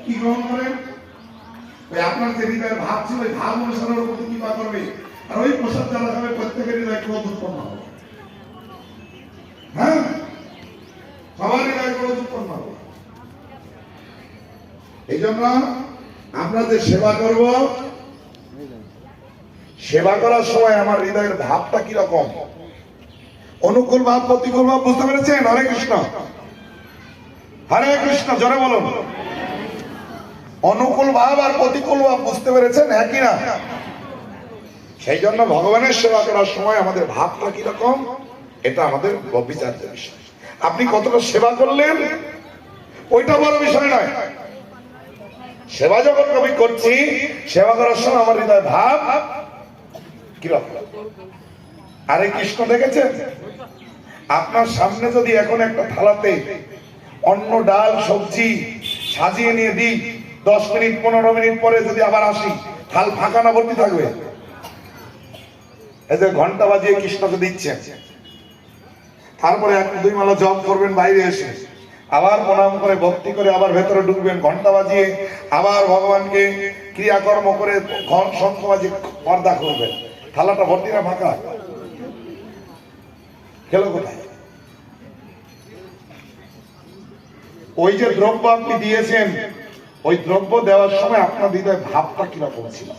কি গ্রহণ করেন? ওই আপনার যে হৃদয়ের ভাব ছিল ওই ভাব অনুসারে ওর প্রতি কৃপা করবে, আর ওই প্রসাদ যারা খাবে প্রত্যেকের হৃদয় ক্রোধ উৎপন্ন হবে। হ্যাঁ, সবার হৃদয় ক্রোধ উৎপন্ন হবে। এই জন্য আমরা যে সেবা করব, সেবা করার সময় আমার হৃদয়ের ভাবটা কিরকম, অনুকূল ভাব প্রতিকূল ভাব বুঝতে পেরেছেন? হরে কৃষ্ণ, হরে কৃষ্ণ, জোরে বলুন। অনুকূল ভাব আর প্রতিকূল ভাব বুঝতে পেরেছেন? হ্যাঁ কি না? সেই জন্য ভগবানের সেবা করার সময় আমাদের ভাবটা কিরকম, এটা আমাদের বিচার্য বিষয়। আপনি কতটা সেবা করলেন ওইটা বড় বিষয় নয়। সেবা যখন আমি করছি, সেবা করার সময় আমার হৃদয় ভাব কিরকম। আরে কৃষ্ণ দেখেছেন, আপনার সামনে যদি এখন একটা থালাতে অন্ন, ডাল, সবজি সাজিয়ে নিয়ে দিই, 10 মিনিট 15 মিনিট পরে যদি আবার আসি, থাল ফাঁকা না ভর্তি থাকবে? এই যে ঘন্টা বাজিয়ে কৃষ্ণকে দিচ্ছেন, তারপরে 1-2 মালা জপ করবেন, বাইরে এসে আবার প্রণাম করে ভক্তি করে আবার ভেতরে ঢুকবেন, ঘন্টা বাজিয়ে আবার ভগবানকে ক্রিয়াকর্ম করে শঙ্খ বাজিয়ে পর্দা করবেন, থালাটা ভর্তি না ফাঁকা? খেলো কোথায়? ওই যে দ্রব্য আপনি দিয়েছেন, ওই দ্রব্য দেওয়ার সময় আপনার হৃদয় ভাবটা কিরকম ছিল?